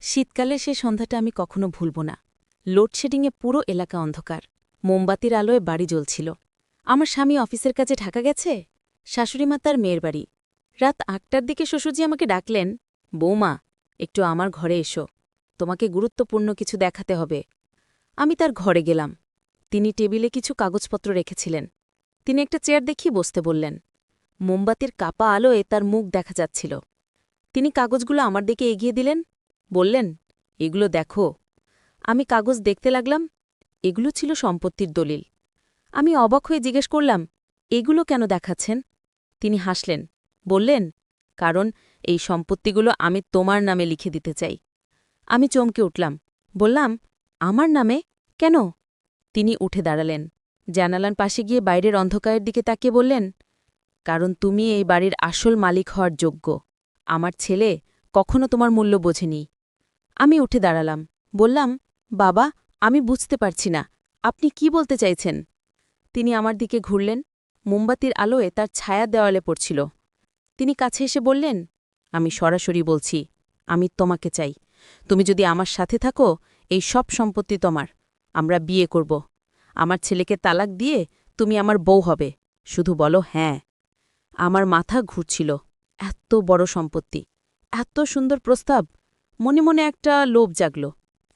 শীতকালের সে সন্ধ্যাটা আমি কখনো ভুলব না। লোডশেডিংয়ে পুরো এলাকা অন্ধকার। মোমবাতির আলোয় বাড়ি জ্বলছিল। আমার স্বামী অফিসের কাজে ঢাকা গেছে, শাশুড়িমা তার মেয়ের বাড়ি। রাত ৮টার দিকে শ্বশুরজি আমাকে ডাকলেন, বৌমা, একটু আমার ঘরে এসো, তোমাকে গুরুত্বপূর্ণ কিছু দেখাতে হবে। আমি তার ঘরে গেলাম। তিনি টেবিলে কিছু কাগজপত্র রেখেছিলেন। তিনি একটা চেয়ার দেখিয়ে বসতে বললেন। মোমবাতির কাপা আলোয় তার মুখ দেখা যাচ্ছিল। তিনি কাগজগুলো আমার দিকে এগিয়ে দিলেন, বললেন, এগুলো দেখো। আমি কাগজ দেখতে লাগলাম। এগুলো ছিল সম্পত্তির দলিল। আমি অবাক হয়ে জিজ্ঞেস করলাম, এগুলো কেন দেখাচ্ছেন? তিনি হাসলেন, বললেন, কারণ এই সম্পত্তিগুলো আমি তোমার নামে লিখে দিতে চাই। আমি চমকে উঠলাম, বললাম, আমার নামে? কেন? তিনি উঠে দাঁড়ালেন, জানালার পাশে গিয়ে বাইরের অন্ধকারের দিকে তাকিয়ে বললেন, কারণ তুমি এই বাড়ির আসল মালিক হওয়ার যোগ্য। আমার ছেলে কখনো তোমার মূল্য বোঝেনি। আমি উঠে দাঁড়ালাম, বললাম, বাবা, আমি বুঝতে পারছি না, আপনি কি বলতে চাইছেন? তিনি আমার দিকে ঘুরলেন। মোমবাতির আলোয় তার ছায়া দেওয়ালে পড়ছিল। তিনি কাছে এসে বললেন, আমি সরাসরি বলছি, আমি তোমাকে চাই। তুমি যদি আমার সাথে থাকো, এই সব সম্পত্তি তোমার। আমরা বিয়ে করব। আমার ছেলেকে তালাক দিয়ে তুমি আমার বউ হবে। শুধু বলো হ্যাঁ। আমার মাথা ঘুরছিল। এত বড় সম্পত্তি, এত সুন্দর প্রস্তাব। মনে মনে একটা লোভ জাগল,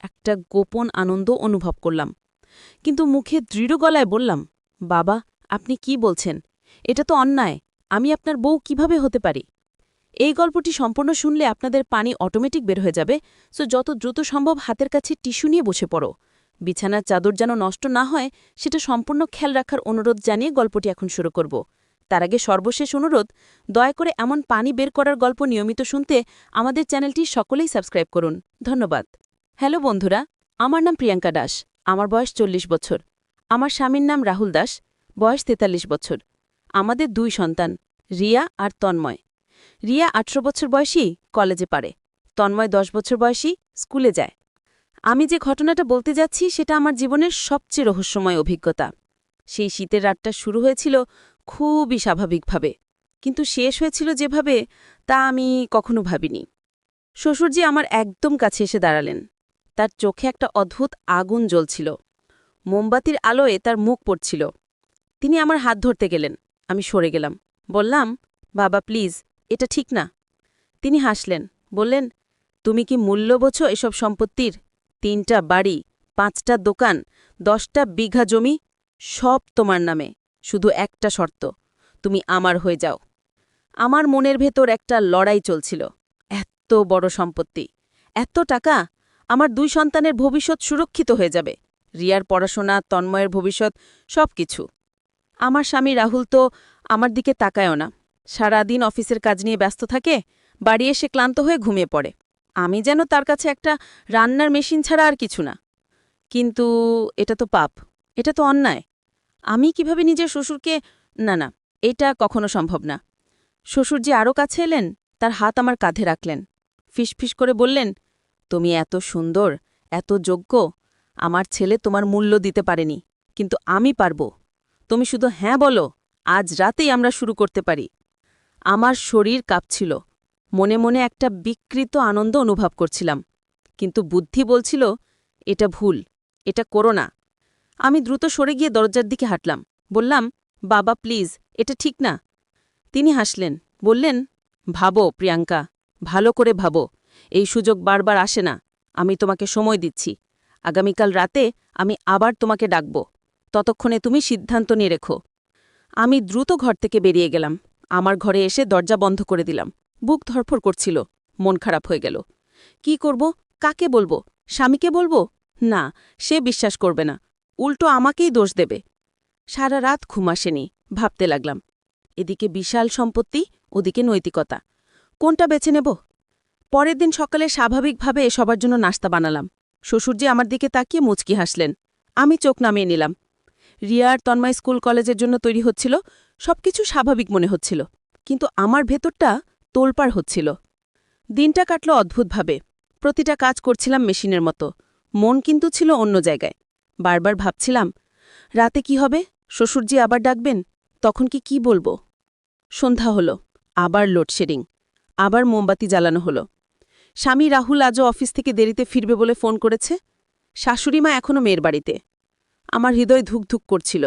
একটা গোপন আনন্দ অনুভব করলাম। কিন্তু মুখে দৃঢ় গলায় বললাম, বাবা, আপনি কি বলছেন? এটা তো অন্যায়। আমি আপনার বউ কিভাবে হতে পারি? এই গল্পটি সম্পূর্ণ শুনলে আপনাদের পানি অটোমেটিক বের হয়ে যাবে, সো যত দ্রুত সম্ভব হাতের কাছে টিস্যু নিয়ে বসে পড়ো। বিছানার চাদর যেন নষ্ট না হয় সেটা সম্পূর্ণ খেয়াল রাখার অনুরোধ জানিয়ে গল্পটি এখন শুরু করব। তার আগে সর্বশেষ অনুরোধ, দয়া করে এমন পানি বের করার গল্প নিয়মিত শুনতে আমাদের চ্যানেলটি সকলেই সাবস্ক্রাইব করুন। ধন্যবাদ। হ্যালো বন্ধুরা, আমার নাম প্রিয়াঙ্কা দাস। আমার বয়স ৪০ বছর। আমার স্বামীর নাম রাহুল দাস, বয়স ৪৩ বছর। আমাদের ২ সন্তান, রিয়া আর তন্ময়। রিয়া ১৮ বছর বয়সী, কলেজে পারে। তন্ময় ১০ বছর বয়সী, স্কুলে যায়। আমি যে ঘটনাটা বলতে যাচ্ছি সেটা আমার জীবনের সবচেয়ে রহস্যময় অভিজ্ঞতা। সেই শীতের রাতটা শুরু হয়েছিল খুবই স্বাভাবিকভাবে, কিন্তু শেষ হয়েছিল যেভাবে তা আমি কখনো ভাবিনি। শ্বশুরজি আমার একদম কাছে এসে দাঁড়ালেন। তার চোখে একটা অদ্ভুত আগুন জ্বলছিল। মোমবাতির আলোয় তার মুখ পড়ছিল। তিনি আমার হাত ধরতে গেলেন। আমি সরে গেলাম। বললাম, বাবা প্লিজ, এটা ঠিক না। তিনি হাসলেন, বললেন, তুমি কি মূল্য বোঝো এসব সম্পত্তির? ৩টা বাড়ি, ৫টা দোকান, ১০টা বিঘা জমি, সব তোমার নামে। শুধু একটা শর্ত, তুমি আমার হয়ে যাও। আমার মনের ভেতর একটা লড়াই চলছিল। এত বড় সম্পত্তি, এত টাকা, আমার ২ সন্তানের ভবিষ্যৎ সুরক্ষিত হয়ে যাবে। রিয়ার পড়াশোনা, তন্ময়ের ভবিষ্যৎ, সব কিছু। আমার স্বামী রাহুল তো আমার দিকে তাকায়ও না। সারাদিন অফিসের কাজ নিয়ে ব্যস্ত থাকে, বাড়ি এসে ক্লান্ত হয়ে ঘুমিয়ে পড়ে। আমি যেন তার কাছে একটা রান্নার মেশিন ছাড়া আর কিছু না। কিন্তু এটা তো পাপ, এটা তো অন্যায়। আমি কিভাবে নিজের শ্বশুরকে, না না, এটা কখনো সম্ভব না। শ্বশুরজি আরও কাছে এলেন, তার হাত আমার কাঁধে রাখলেন। ফিসফিস করে বললেন, তুমি এত সুন্দর, এত যোগ্য। আমার ছেলে তোমার মূল্য দিতে পারেনি, কিন্তু আমি পারব। তুমি শুধু হ্যাঁ বলো, আজ রাতেই আমরা শুরু করতে পারি। আমার শরীর কাঁপছিল। মনে মনে একটা বিকৃত আনন্দ অনুভব করছিলাম, কিন্তু বুদ্ধি বলছিল, এটা ভুল, এটা করো না। আমি দ্রুত সরে গিয়ে দরজার দিকে হাঁটলাম। বললাম, বাবা প্লিজ, এটা ঠিক না। তিনি হাসলেন, বললেন, ভাবো প্রিয়াঙ্কা, ভালো করে ভাবো। এই সুযোগ বারবার আসে না। আমি তোমাকে সময় দিচ্ছি। আগামীকাল রাতে আমি আবার তোমাকে ডাকব। ততক্ষণে তুমি সিদ্ধান্ত নিয়ে রেখো। আমি দ্রুত ঘর থেকে বেরিয়ে গেলাম। আমার ঘরে এসে দরজা বন্ধ করে দিলাম। বুক ধরফর করছিল, মন খারাপ হয়ে গেল। কি করব? কাকে বলবো? স্বামীকে বলবো? না, সে বিশ্বাস করবে না, উল্টো আমাকেই দোষ দেবে। সারা রাত ঘুম আসেনি, ভাবতে লাগলাম। এদিকে বিশাল সম্পত্তি, ওদিকে নৈতিকতা। কোনটা বেছে নেব? পরের দিন সকালে স্বাভাবিকভাবে সবার জন্য নাস্তা বানালাম। শ্বশুরজি আমার দিকে তাকিয়ে মুচকি হাসলেন। আমি চোখ নামিয়ে নিলাম। রিয়ার তন্ময় স্কুল কলেজের জন্য তৈরি হচ্ছিল, সবকিছু স্বাভাবিক মনে হচ্ছিল, কিন্তু আমার ভেতরটা তোলপাড় হচ্ছিল। দিনটা কাটল অদ্ভুতভাবে। প্রতিটা কাজ করছিলাম মেশিনের মতো, মন কিন্তু ছিল অন্য জায়গায়। বারবার ভাবছিলাম, রাতে কি হবে? শ্বশুরজি আবার ডাকবেন, তখন কি বলবো? সন্ধ্যা হলো, আবার লোডশেডিং, আবার মোমবাতি জ্বালানো হলো। স্বামী রাহুল আজও অফিস থেকে দেরিতে ফিরবে বলে ফোন করেছে। শাশুড়িমা এখনও মেয়ের বাড়িতে। আমার হৃদয় ধুকধুক করছিল।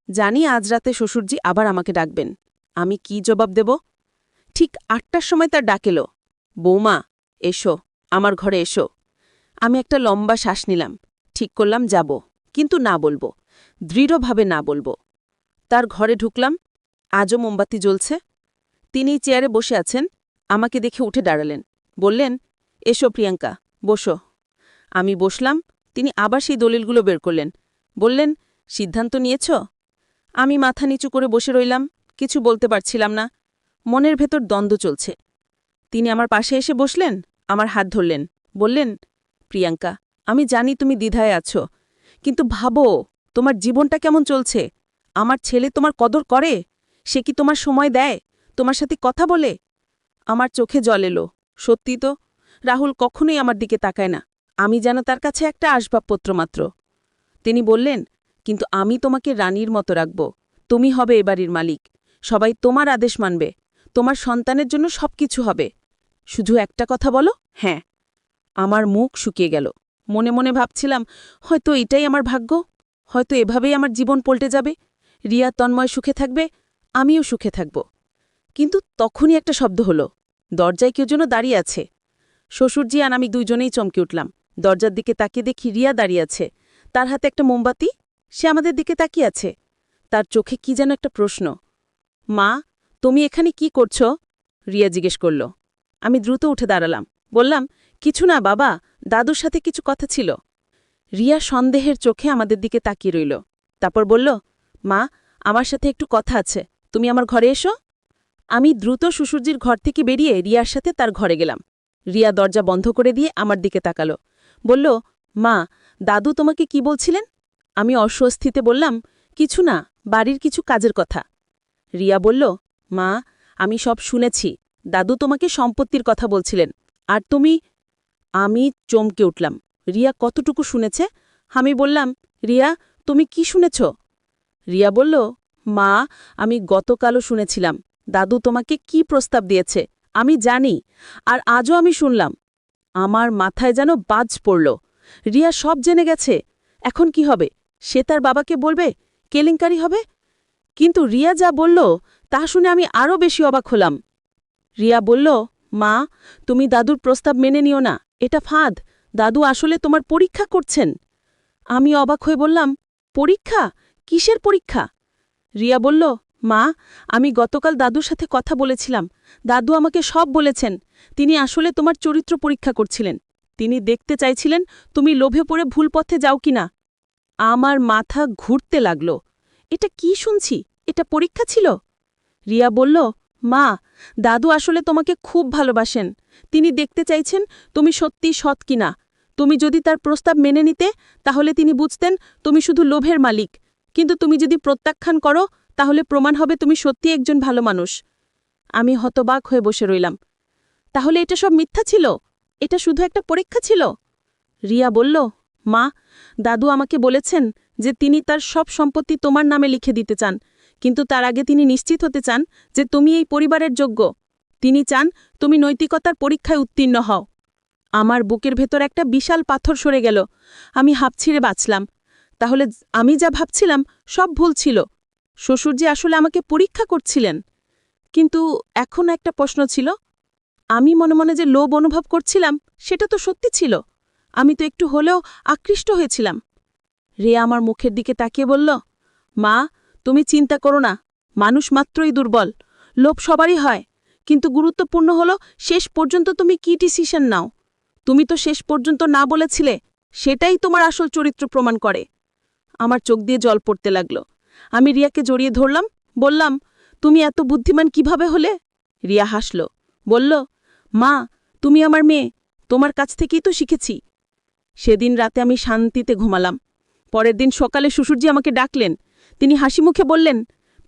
জানি আজ রাতে শ্বশুরজি আবার আমাকে ডাকবেন। আমি কি জবাব দেব? ঠিক ৮টার সময় তার ডাক এলো। বৌমা, এসো, আমার ঘরে এসো। আমি একটা লম্বা শ্বাস নিলাম। ঠিক করলাম যাব, কিন্তু না বলবো, দৃঢ়ভাবে না বলবো। তার ঘরে ঢুকলাম। আজও মোমবাতি জ্বলছে। তিনি চেয়ারে বসে আছেন। আমাকে দেখে উঠে দাঁড়ালেন। বললেন, এসো প্রিয়াঙ্কা, বসো। আমি বসলাম। তিনি আবার সেই দলিলগুলো বের করলেন। বললেন, সিদ্ধান্ত নিয়েছ? আমি মাথা নিচু করে বসে রইলাম। কিছু বলতে পারছিলাম না। মনের ভেতর দ্বন্দ্ব চলছে। তিনি আমার পাশে এসে বসলেন, আমার হাত ধরলেন। বললেন, প্রিয়াঙ্কা, আমি জানি তুমি দ্বিধায় আছো, কিন্তু ভাবো তোমার জীবনটা কেমন চলছে। আমার ছেলে তোমার কদর করে? সে কি তোমার সময় দেয়, তোমার সাথে কথা বলে? আমার চোখে জল এলো। সত্যি তো, রাহুল কখনোই আমার দিকে তাকায় না। আমি যেন তার কাছে একটা আসবাবপত্র মাত্র। তিনি বললেন, কিন্তু আমি তোমাকে রানীর মতো রাখব। তুমি হবে এ বাড়ির মালিক। সবাই তোমার আদেশ মানবে। তোমার সন্তানের জন্য সবকিছু হবে। শুধু একটা কথা বলো, হ্যাঁ। আমার মুখ শুকিয়ে গেল। মনে মনে ভাবছিলাম, হয়তো এটাই আমার ভাগ্য। হয়তো এভাবেই আমার জীবন পল্টে যাবে। রিয়া তন্ময় সুখে থাকবে, আমিও সুখে থাকব। কিন্তু তখনই একটা শব্দ হলো। দরজায় কেউ যেন দাঁড়িয়ে আছে। শ্বশুরজি আর আমি দুইজনেই চমকে উঠলাম। দরজার দিকে তাকিয়ে দেখি রিয়া দাঁড়িয়ে আছে। তার হাতে একটা মোমবাতি। সে আমাদের দিকে তাকিয়ে আছে। তার চোখে কি যেন একটা প্রশ্ন। মা, তুমি এখানে কি করছ? রিয়া জিজ্ঞেস করল। আমি দ্রুত উঠে দাঁড়ালাম। বললাম, কিছু না বাবা, দাদুর সাথে কিছু কথা ছিল। রিয়া সন্দেহের চোখে আমাদের দিকে তাকিয়ে রইল। তারপর বলল, মা, আমার সাথে একটু কথা আছে, তুমি আমার ঘরে এসো। আমি দ্রুত শ্বশুরজির ঘর থেকে বেরিয়ে রিয়ার সাথে তার ঘরে গেলাম। রিয়া দরজা বন্ধ করে দিয়ে আমার দিকে তাকালো। বলল, মা, দাদু তোমাকে কি বলছিলেন? আমি অস্বস্তিতে বললাম, কিছু না, বাড়ির কিছু কাজের কথা। রিয়া বলল, মা, আমি সব শুনেছি। দাদু তোমাকে সম্পত্তির কথা বলছিলেন। আর তুমি? আমি চমকে উঠলাম। রিয়া কতটুকু শুনেছে? আমি বললাম, রিয়া, তুমি কি শুনেছ? রিয়া বলল, মা, আমি গতকালও শুনেছিলাম দাদু তোমাকে কি প্রস্তাব দিয়েছে। আমি জানি, আর আজও আমি শুনলাম। আমার মাথায় যেন বাজ পড়ল। রিয়া সব জেনে গেছে। এখন কি হবে? সে তার বাবাকে বলবে, কেলেঙ্কারি হবে। কিন্তু রিয়া যা বলল তা শুনে আমি আরও বেশি অবাক হলাম। রিয়া বলল, মা, তুমি দাদুর প্রস্তাব মেনে নিও না, এটা ফাঁদ। দাদু আসলে তোমার পরীক্ষা করছেন। আমি অবাক হয়ে বললাম, পরীক্ষা? কিসের পরীক্ষা? রিয়া বলল, মা, আমি গতকাল দাদুর সাথে কথা বলেছিলাম। দাদু আমাকে সব বলেছেন। তিনি আসলে তোমার চরিত্র পরীক্ষা করছিলেন। তিনি দেখতে চাইছিলেন তুমি লোভে পড়ে ভুল পথে যাও কিনা। আমার মাথা ঘুরতে লাগল। এটা কি শুনছি? এটা পরীক্ষা ছিল? রিয়া বলল, মা, দাদু আসলে তোমাকে খুব ভালোবাসেন। তিনি দেখতে চাইছেন তুমি সত্যি সৎ কিনা। তুমি যদি তার প্রস্তাব মেনে নিতে, তাহলে তিনি বুঝতেন তুমি শুধু লোভের মালিক। কিন্তু তুমি যদি প্রত্যাখ্যান করো, তাহলে প্রমাণ হবে তুমি সত্যি একজন ভালো মানুষ। আমি হতবাক হয়ে বসে রইলাম। তাহলে এটা সব মিথ্যা ছিল? এটা শুধু একটা পরীক্ষা ছিল? রিয়া বলল, মা, দাদু আমাকে বলেছেন যে তিনি তার সব সম্পত্তি তোমার নামে লিখে দিতে চান, কিন্তু তার আগে তিনি নিশ্চিত হতে চান যে তুমি এই পরিবারের যোগ্য। তিনি চান তুমি নৈতিকতার পরীক্ষায় উত্তীর্ণ হও। আমার বুকের ভেতর একটা বিশাল পাথর সরে গেল। আমি হাঁপ ছিঁড়ে বাঁচলাম। তাহলে আমি যা ভাবছিলাম সব ভুল ছিল। শ্বশুরজি আসলে আমাকে পরীক্ষা করছিলেন। কিন্তু এখন একটা প্রশ্ন ছিল, আমি মনে মনে যে লোভ অনুভব করছিলাম সেটা তো সত্যি ছিল। আমি তো একটু হলেও আকৃষ্ট হয়েছিলাম। রিয়া আমার মুখের দিকে তাকিয়ে বলল, মা, তুমি চিন্তা করো না। মানুষ মাত্রই দুর্বল। লোভ সবারই হয়, কিন্তু গুরুত্বপূর্ণ হলো শেষ পর্যন্ত তুমি কি ডিসিশন নাও। তুমি তো শেষ পর্যন্ত না বলেছিলে, সেটাই তোমার আসল চরিত্র প্রমাণ করে। আমার চোখ দিয়ে জল পড়তে লাগল। আমি রিয়াকে জড়িয়ে ধরলাম। বললাম, তুমি এত বুদ্ধিমান কিভাবে হলে? রিয়া হাসল। বলল, মা, তুমি আমার মেয়ে, তোমার কাছ থেকেই তো শিখেছি। সেদিন রাতে আমি শান্তিতে ঘুমালাম। পরের দিন সকালে শ্বশুরজি আমাকে ডাকলেন। তিনি হাসি মুখে বললেন,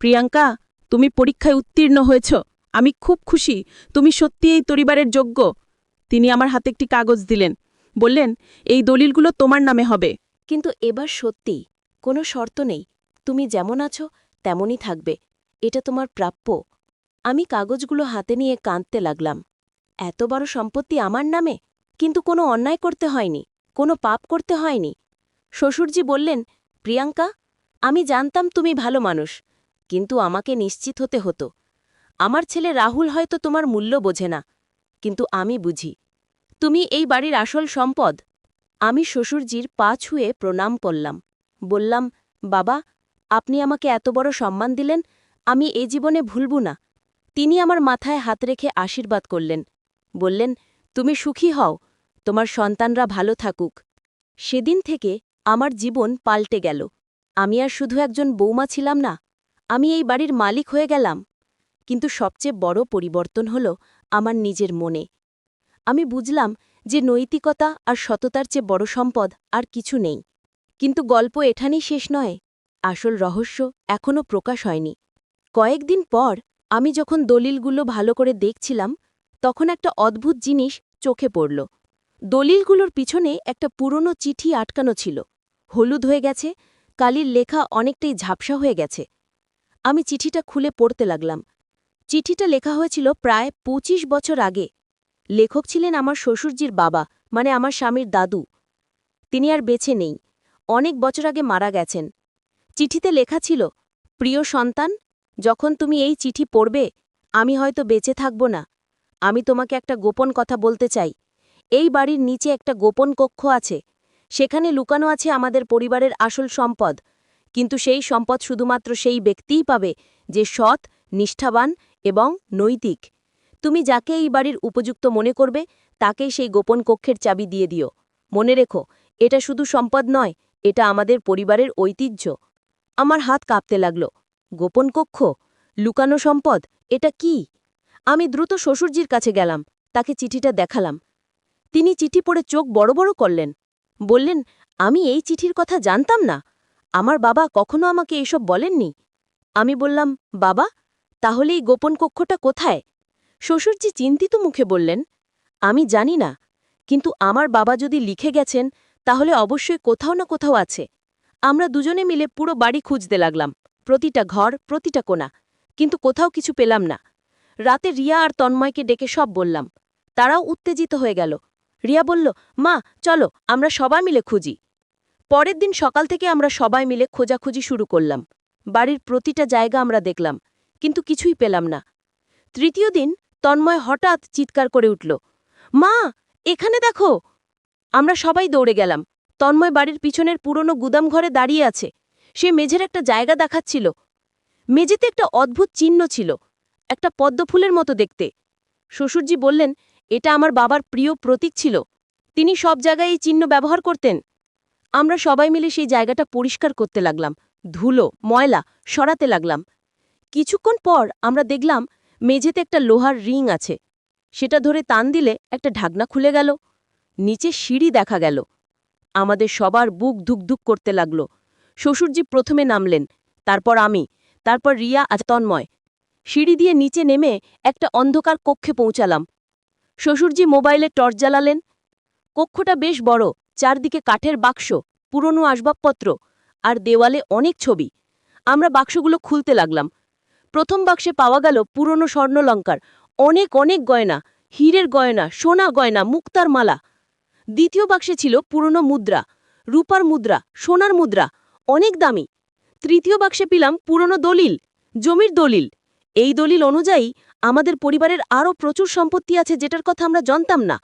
প্রিয়াঙ্কা, তুমি পরীক্ষায় উত্তীর্ণ হয়েছ। আমি খুব খুশি। তুমি সত্যি এই পরিবারের যোগ্য। তিনি আমার হাতে একটি কাগজ দিলেন। বললেন, এই দলিলগুলো তোমার নামে হবে। কিন্তু এবার সত্যি, কোনো শর্ত নেই। তুমি যেমন আছো তেমনই থাকবে। এটা তোমার প্রাপ্য। আমি কাগজগুলো হাতে নিয়ে কাঁদতে লাগলাম। এত বড় সম্পত্তি আমার নামে? কিন্তু কোনো অন্যায় করতে হয়নি, কোনো পাপ করতে হয়নি। শ্বশুরজি বললেন, প্রিয়াঙ্কা, আমি জানতাম তুমি ভালো মানুষ, কিন্তু আমাকে নিশ্চিত হতে হতো। আমার ছেলে রাহুল হয়তো তোমার মূল্য বোঝে না, কিন্তু আমি বুঝি। তুমি এই বাড়ির আসল সম্পদ। আমি শ্বশুরজির পা ছুঁয়ে প্রণাম করলাম। বললাম, বাবা, আপনি আমাকে এত বড় সম্মান দিলেন, আমি এ জীবনে ভুলব না। তিনি আমার মাথায় হাত রেখে আশীর্বাদ করলেন। বললেন, তুমি সুখী হও, তোমার সন্তানরা ভালো থাকুক। সেদিন থেকে আমার জীবন পাল্টে গেল। আমি আর শুধু একজন বৌমা ছিলাম না, আমি এই বাড়ির মালিক হয়ে গেলাম। কিন্তু সবচেয়ে বড় পরিবর্তন হল আমার নিজের মনে। আমি বুঝলাম যে নৈতিকতা আর সততার চেয়ে বড় সম্পদ আর কিছু নেই। কিন্তু গল্প এখানেই শেষ নয়, আসল রহস্য এখনও প্রকাশ হয়নি। কয়েকদিন পর আমি যখন দলিলগুলো ভালো করে দেখছিলাম, তখন একটা অদ্ভুত জিনিস চোখে পড়ল। দলিলগুলোর পিছনে একটা পুরনো চিঠি আটকানো ছিল। হলুদ হয়ে গেছে, কালির লেখা অনেকটাই ঝাপসা হয়ে গেছে। আমি চিঠিটা খুলে পড়তে লাগলাম। চিঠিটা লেখা হয়েছিল প্রায় ২৫ বছর আগে। লেখক ছিলেন আমার শ্বশুরজির বাবা, মানে আমার স্বামীর দাদু। তিনি আর বেঁচে নেই, অনেক বছর আগে মারা গেছেন। চিঠিতে লেখা ছিল, প্রিয় সন্তান, যখন তুমি এই চিঠি পড়বে, আমি হয়তো বেঁচে থাকব না। আমি তোমাকে একটা গোপন কথা বলতে চাই। এই বাড়ির নিচে একটা গোপন কক্ষ আছে। সেখানে লুকানো আছে আমাদের পরিবারের আসল সম্পদ। কিন্তু সেই সম্পদ শুধুমাত্র সেই ব্যক্তিই পাবে যে সৎ, নিষ্ঠাবান এবং নৈতিক। তুমি যাকে এই বাড়ির উপযুক্ত মনে করবে, তাকেই সেই গোপন কক্ষের চাবি দিয়ে দিও। মনে রেখো, এটা শুধু সম্পদ নয়, এটা আমাদের পরিবারের ঐতিহ্য। আমার হাত কাঁপতে লাগল। গোপন কক্ষ, লুকানো সম্পদ, এটা কি? আমি দ্রুত শ্বশুরজির কাছে গেলাম, তাকে চিঠিটা দেখালাম। তিনি চিঠি পড়ে চোখ বড় বড় করলেন। বললেন, আমি এই চিঠির কথা জানতাম না। আমার বাবা কখনো আমাকে এসব বলেননি। আমি বললাম, বাবা, তাহলে এই গোপন কক্ষটা কোথায়? শ্বশুরজি চিন্তিত মুখে বললেন, আমি জানি না, কিন্তু আমার বাবা যদি লিখে গেছেন, তাহলে অবশ্যই কোথাও না কোথাও আছে। আমরা দুজনে মিলে পুরো বাড়ি খুঁজতে লাগলাম, প্রতিটা ঘর, প্রতিটা কোণা, কিন্তু কোথাও কিছু পেলাম না। রাতে রিয়া আর তন্ময়কে ডেকে সব বললাম। তারাও উত্তেজিত হয়ে গেল। রিয়া বলল, মা, চলো আমরা সবাই মিলে খুঁজি। পরের দিন সকাল থেকে আমরা সবাই মিলে খোঁজাখুঁজি শুরু করলাম। বাড়ির প্রতিটা জায়গা আমরা দেখলাম, কিন্তু কিছুই পেলাম না। তৃতীয় দিন তন্ময় হঠাৎ চিৎকার করে উঠল, মা, এখানে দেখো! আমরা সবাই দৌড়ে গেলাম। তন্ময় বাড়ির পিছনের পুরনো গুদাম ঘরে দাঁড়িয়ে আছে। সে মেঝের একটা জায়গা দেখাচ্ছিল। মেঝেতে একটা অদ্ভুত চিহ্ন ছিল, একটা পদ্মফুলের মতো দেখতে। শ্বশুরজি বললেন, এটা আমার বাবার প্রিয় প্রতীক ছিল। তিনি সব জায়গায় এই চিহ্ন ব্যবহার করতেন। আমরা সবাই মিলে সেই জায়গাটা পরিষ্কার করতে লাগলাম, ধুলো, ময়লা সরাতে লাগলাম। কিছুক্ষণ পর আমরা দেখলাম মেঝেতে একটা লোহার রিং আছে। সেটা ধরে টান দিলে একটা ঢাকনা খুলে গেল। নিচে সিঁড়ি দেখা গেল। আমাদের সবার বুক ধুকধুক করতে লাগল। শ্বশুরজি প্রথমে নামলেন, তারপর আমি, তারপর রিয়া আর তন্ময়। সিঁড়ি দিয়ে নিচে নেমে একটা অন্ধকার কক্ষে পৌঁছালাম। শ্বশুরজি মোবাইলে টর্চ জ্বালালেন। কক্ষটা বেশ বড়, চারদিকে কাঠের বাক্স, পুরনো আসবাবপত্র আর দেওয়ালে অনেক ছবি। আমরা বাক্সগুলো খুলতে লাগলাম। প্রথম বাক্সে পাওয়া গেল পুরনো স্বর্ণলঙ্কার, অনেক অনেক গয়না, হীরের গয়না, সোনা গয়না, মুক্তার মালা। দ্বিতীয় বাক্সে ছিল পুরনো মুদ্রা, রূপার মুদ্রা, সোনার মুদ্রা, অনেক দামি। তৃতীয় বাক্সে পেলাম পুরনো দলিল, জমির দলিল। এই দলিল অনুযায়ী আমাদের পরিবারের আরও প্রচুর সম্পত্তি আছে, যেটার কথা আমরা জানতাম না।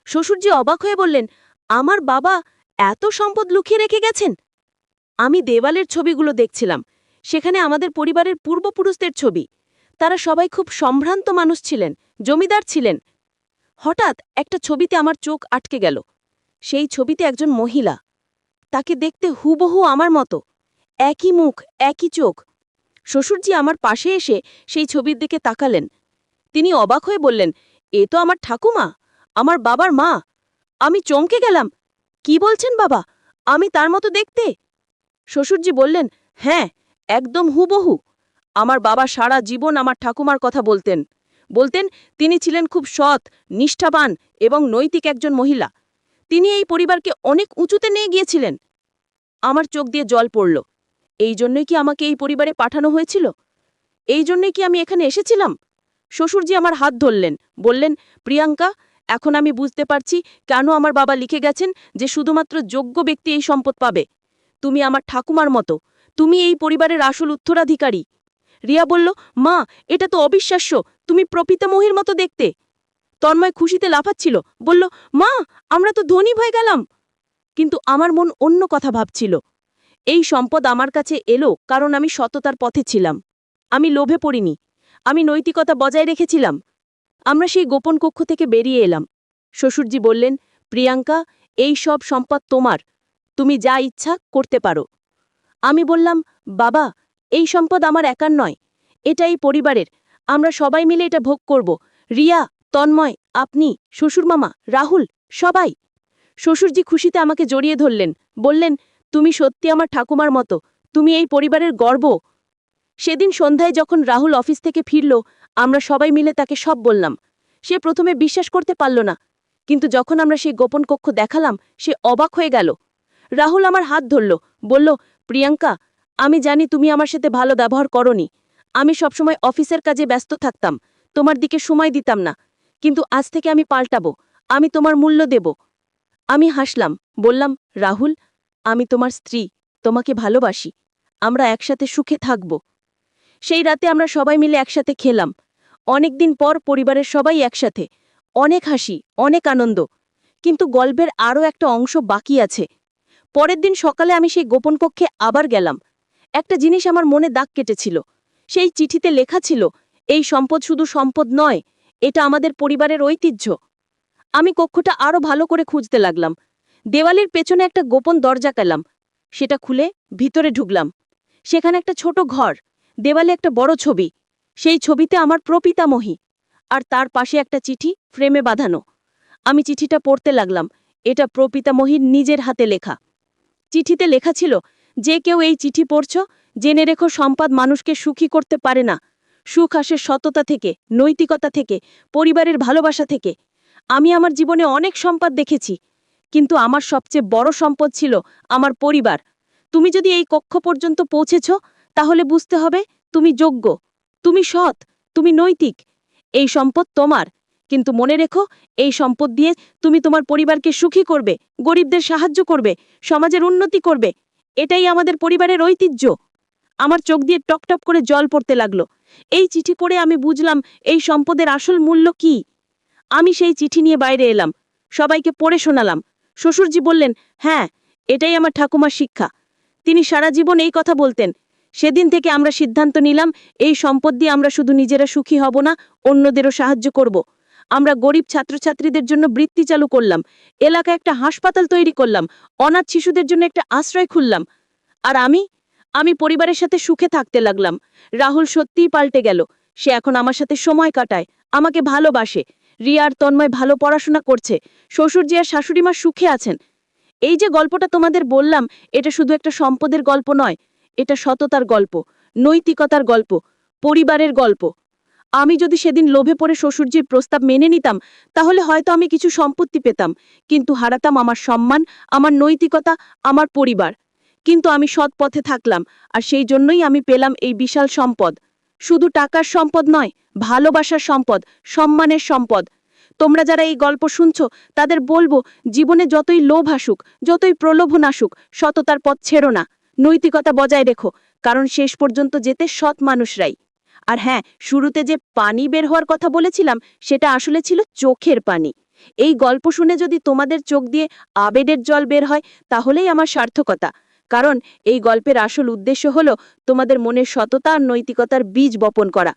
শ্বশুরজি অবাক হয়ে বললেন, আমার বাবা এত সম্পদ লুকিয়ে রেখে গেছেন? আমি দেওয়ালের ছবিগুলো দেখছিলাম। সেখানে আমাদের পরিবারের পূর্বপুরুষদের ছবি। তারা সবাই খুব সম্ভ্রান্ত মানুষ ছিলেন, জমিদার ছিলেন। হঠাৎ একটা ছবিতে আমার চোখ আটকে গেল। সেই ছবিতে একজন মহিলা, তাকে দেখতে হুবহু আমার মতো, একই মুখ, একই চোখ। শ্বশুরজি আমার পাশে এসে সেই ছবির দিকে তাকালেন। তিনি অবাক হয়ে বললেন, এ তো আমার ঠাকুমা, আমার বাবার মা। আমি চমকে গেলাম। কি বলছেন বাবা, আমি তার মতো দেখতে? শ্বশুরজি বললেন, হ্যাঁ, একদম হুবহু। আমার বাবা সারা জীবন আমার ঠাকুমার কথা বলতেন। বলতেন তিনি ছিলেন খুব সৎ, নিষ্ঠাবান এবং নৈতিক একজন মহিলা। তিনি এই পরিবারকে অনেক উঁচুতে নিয়ে গিয়েছিলেন। আমার চোখ দিয়ে জল পড়ল। এই জন্যই কি আমাকে এই পরিবারে পাঠানো হয়েছিল? এই জন্যই কি আমি এখানে এসেছিলাম? শ্বশুরজি আমার হাত ধরলেন, বললেন, প্রিয়াঙ্কা, এখন আমি বুঝতে পারছি কেন আমার বাবা লিখে গেছেন যে শুধুমাত্র যোগ্য ব্যক্তি এই সম্পদ পাবে। তুমি আমার ঠাকুমার মতো, তুমি এই পরিবারের আসল উত্তরাধিকারী। রিয়া বলল, মা, এটা তো অবিশ্বাস্য, তুমি প্রপিতামহীর মতো দেখতে। তন্ময় খুশিতে লাফাচ্ছিল, বলল, মা, আমরা তো ধনী হয়ে গেলাম। কিন্তু আমার মন অন্য কথা ভাবছিল। এই সম্পদ আমার কাছে এলো কারণ আমি সততার পথে ছিলাম। আমি লোভে পড়িনি, আমি নৈতিকতা বজায় রেখেছিলাম। আমরা সেই গোপন কক্ষ থেকে বেরিয়ে এলাম। শ্বশুরজি বললেন, প্রিয়াঙ্কা, এই সব সম্পদ তোমার, তুমি যা ইচ্ছা করতে পারো। আমি বললাম, বাবা, এই সম্পদ আমার একার নয়, এটা এই পরিবারের, আমরা সবাই মিলে এটা ভোগ করব। রিয়া, তন্ময়, আপনি, শ্বশুরমামা, রাহুল, সবাই। শ্বশুরজি খুশিতে আমাকে জড়িয়ে ধরলেন, বললেন, তুমি সত্যি আমার ঠাকুমার মতো, তুমি এই পরিবারের গর্ব। সেদিন সন্ধ্যায় যখন রাহুল অফিস থেকে ফিরল, আমরা সবাই মিলে তাকে সব বললাম। সে প্রথমে বিশ্বাস করতে পারল না, কিন্তু যখন আমরা সেই গোপন কক্ষ দেখালাম, সে অবাক হয়ে গেল। রাহুল আমার হাত ধরল, বলল, প্রিয়াঙ্কা, আমি জানি তুমি আমার সাথে ভালো ব্যবহার করনি। আমি সবসময় অফিসের কাজে ব্যস্ত থাকতাম, তোমার দিকে সময় দিতাম না। কিন্তু আজ থেকে আমি পাল্টাবো, আমি তোমার মূল্য দেব। আমি হাসলাম, বললাম, রাহুল, আমি তোমার স্ত্রী, তোমাকে ভালোবাসি, আমরা একসাথে সুখে থাকব। সেই রাতে আমরা সবাই মিলে একসাথে খেলাম। অনেকদিন পর পরিবারের সবাই একসাথে, অনেক হাসি, অনেক আনন্দ। কিন্তু গল্পের আরও একটা অংশ বাকি আছে। পরের দিন সকালে আমি সেই গোপন কক্ষে আবার গেলাম। একটা জিনিস আমার মনে দাগ কেটেছিল। সেই চিঠিতে লেখা ছিল, এই সম্পদ শুধু সম্পদ নয়, এটা আমাদের পরিবারের ঐতিহ্য। আমি কক্ষটা আরও ভালো করে খুঁজতে লাগলাম। দেওয়ালের পেছনে একটা গোপন দরজা পেলাম। সেটা খুলে ভিতরে ঢুকলাম। সেখানে একটা ছোট ঘর, দেওয়ালে একটা বড় ছবি। সেই ছবিতে আমার প্রপিতামহী, আর তার পাশে একটা চিঠি ফ্রেমে বাঁধানো। আমি চিঠিটা পড়তে লাগলাম। এটা প্রপিতামহীর নিজের হাতে লেখা। চিঠিতে লেখা ছিল, যে কেউ এই চিঠি পড়ছ, জেনে রেখো, সম্পদ মানুষকে সুখী করতে পারে না। সুখ আসে সততা থেকে, নৈতিকতা থেকে, পরিবারের ভালোবাসা থেকে। আমি আমার জীবনে অনেক সম্পদ দেখেছি, কিন্তু আমার সবচেয়ে বড় সম্পদ ছিল আমার পরিবার। তুমি যদি এই কক্ষ পর্যন্ত পৌঁছেছ, তাহলে বুঝতে হবে তুমি যোগ্য, তুমি সৎ, তুমি নৈতিক। এই সম্পদ তোমার, কিন্তু মনে রেখো, এই সম্পদ দিয়ে তুমি তোমার পরিবারকে সুখী করবে, গরিবদের সাহায্য করবে, সমাজের উন্নতি করবে। এটাই আমাদের পরিবারের ঐতিহ্য। আমার চোখ দিয়ে টপটপ করে জল পড়তে লাগলো। এই চিঠি পড়ে আমি বুঝলাম এই সম্পদের আসল মূল্য কি। আমি সেই চিঠি নিয়ে বাইরে এলাম, সবাইকে পড়ে শোনালাম। শ্বশুরজি বললেন, হ্যাঁ, এটাই আমার ঠাকুমার শিক্ষা। তিনি সারা জীবন এই কথা বলতেন। সেদিন থেকে আমরা সিদ্ধান্ত নিলাম, এই সম্পদ দিয়ে আমরা শুধু নিজেরা সুখী হব না, অন্যদেরও সাহায্য করব। আমরা গরিব ছাত্রছাত্রীদের জন্য বৃত্তি চালু করলাম, এলাকায় একটা হাসপাতাল তৈরি করলাম, অনাথ শিশুদের জন্য একটা আশ্রয় খুললাম। আর আমি পরিবারের সাথে সুখে থাকতে লাগলাম। রাহুল সত্যিই পাল্টে গেল। সে এখন আমার সাথে সময় কাটায়, আমাকে ভালোবাসে। রিয়া আর তন্ময় ভালো পড়াশোনা করছে, শ্বশুরজি আর শাশুড়িমা সুখে আছেন। এই যে গল্পটা তোমাদের বললাম, এটা শুধু একটা সম্পদের গল্প নয়, এটা সততার গল্প, নৈতিকতার গল্প, পরিবারের গল্প। আমি যদি সেদিন লোভে পড়ে শ্বশুরজির প্রস্তাব মেনে নিতাম, তাহলে হয়তো আমি কিছু সম্পত্তি পেতাম, কিন্তু হারাতাম আমার সম্মান, আমার নৈতিকতা, আমার পরিবার। কিন্তু আমি সৎ পথে থাকলাম, আর সেই জন্যই আমি পেলাম এই বিশাল সম্পদ। শুধু টাকার সম্পদ নয়, ভালোবাসার সম্পদ, সম্মানের সম্পদ। তোমরা যারা এই গল্প শুনছ, তাদের বলবো, জীবনে যতই লোভ আসুক, যতই প্রলোভন আসুক, সততার পথ ছেড়ো না, নৈতিকতা বজায় রেখো, কারণ শেষ পর্যন্ত যেতে সৎ মানুষরাই। আর হ্যাঁ, শুরুতে যে পানি বের হওয়ার কথা বলেছিলাম, সেটা আসলে ছিল চোখের পানি। এই গল্প শুনে যদি তোমাদের চোখ দিয়ে আবেগের জল বের হয়, তাহলেই আমার সার্থকতা। কারণ এই গল্পের আসল উদ্দেশ্য হলো তোমাদের মনের সততা আর নৈতিকতার বীজ বপন করা।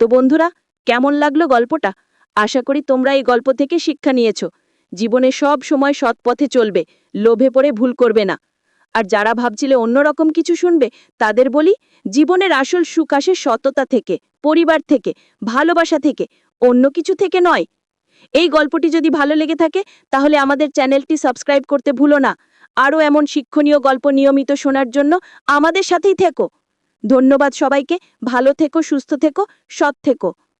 তো বন্ধুরা, কেমন লাগলো গল্পটা? আশা করি তোমরা এই গল্প থেকে শিক্ষা নিয়েছ। জীবনে সব সময় সৎ পথে চলবে, লোভে পড়ে ভুল করবে না। আর যারা ভাবছিলে অন্যরকম কিছু শুনবে, তাদের বলি, জীবনের আসল সুখ আসে সততা থেকে, পরিবার থেকে, ভালোবাসা থেকে, অন্য কিছু থেকে নয়। এই গল্পটি যদি ভালো লেগে থাকে, তাহলে আমাদের চ্যানেলটি সাবস্ক্রাইব করতে ভুলো না। আরও এমন শিক্ষণীয় গল্প নিয়মিত শোনার জন্য আমাদের সাথেই থেকো। ধন্যবাদ সবাইকে। ভালো থেকো, সুস্থ থেকো, সৎ থেকো।